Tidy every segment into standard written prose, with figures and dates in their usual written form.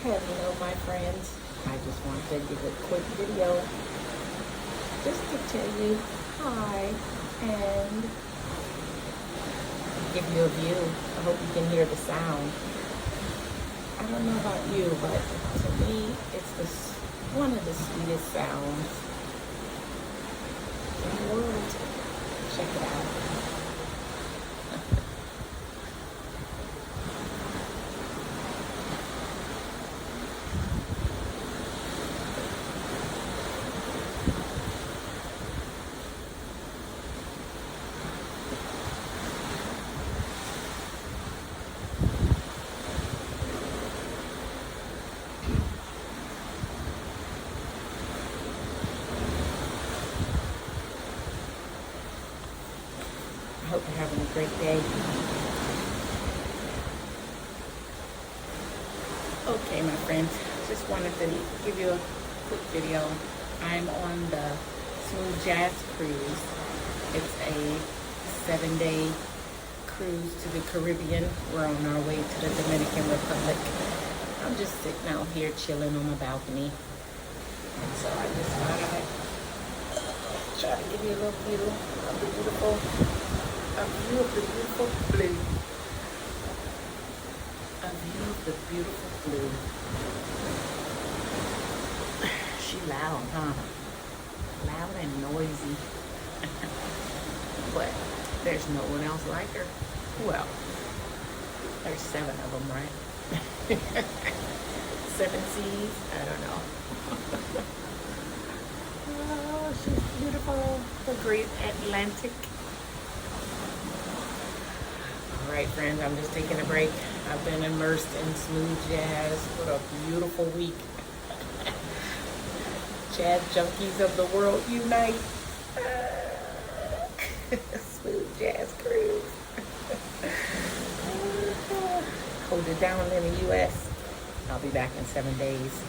Hello, my friends. I just wanted to give a quick video just to tell you hi and give you a view. I hope you can hear the sound. I don't know about you, but to me, it's one of the sweetest sounds in the world. Check it out. I hope you're having a great day. Okay, my friends, just wanted to give you a quick video. I'm on the Smooth Jazz cruise. It's a 7-day cruise to the Caribbean. We're on our way to the Dominican Republic. I'm just sitting out here chilling on my balcony. And so I just thought I'd try to give you a little view of the beautiful blue. A view of the beautiful blue. She loud, huh? Loud and noisy. But there's no one else like her. Well, there's 7 of them, right? 7 seas? I don't know. Oh, she's beautiful. The great Atlantic. Alright, friends, I'm just taking a break. I've been immersed in smooth jazz. What a beautiful week. Jazz junkies of the world unite. Smooth jazz cruise. Hold it down in the U.S. I'll be back in 7 days.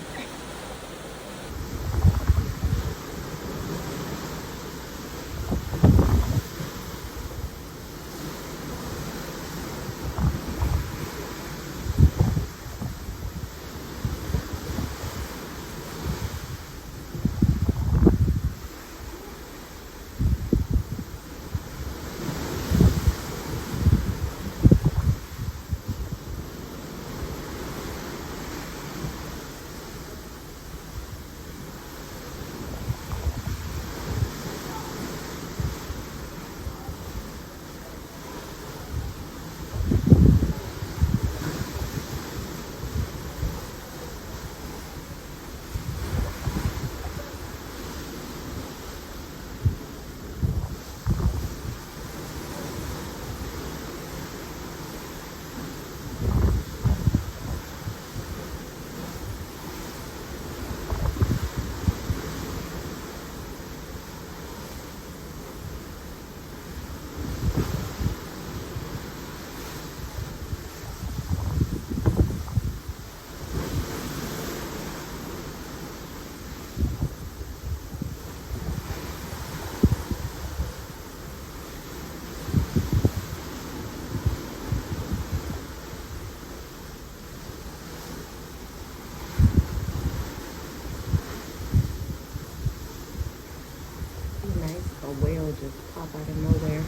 A whale just pop out of nowhere.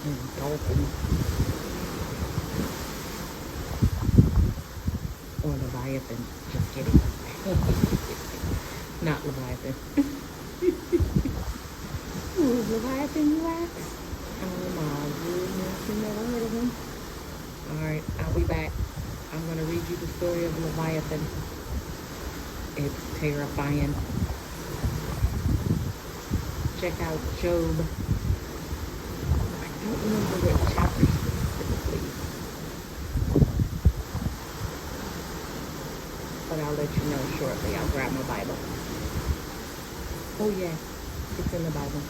And dolphin. Or Leviathan. Just kidding. Not Leviathan. Who's Leviathan, you ask? Oh my goodness, you never heard of him? Alright, I'll be back. I'm going to read you the story of Leviathan. It's terrifying. Check out Job. I don't remember what chapter specifically, but I'll let you know shortly. I'll grab my Bible. Oh yeah, it's in the Bible.